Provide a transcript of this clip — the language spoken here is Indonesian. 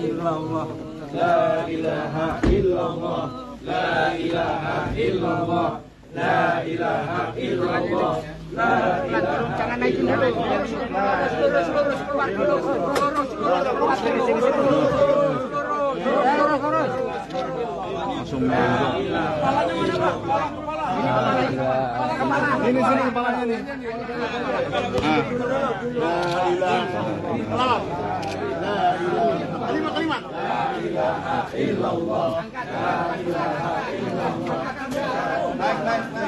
illallah, la ilaha illallah, la ilaha illallah, la ilaha illallah, la ilaha. Jangan naikin dulu. Lurus keluar dulu. Lurus. Langsung kepalanya mana, Pak? Ini sini kepalanya nih. La ilaha illallah. Kalimat. La ilaha illallah. La ilaha illallah. Naik.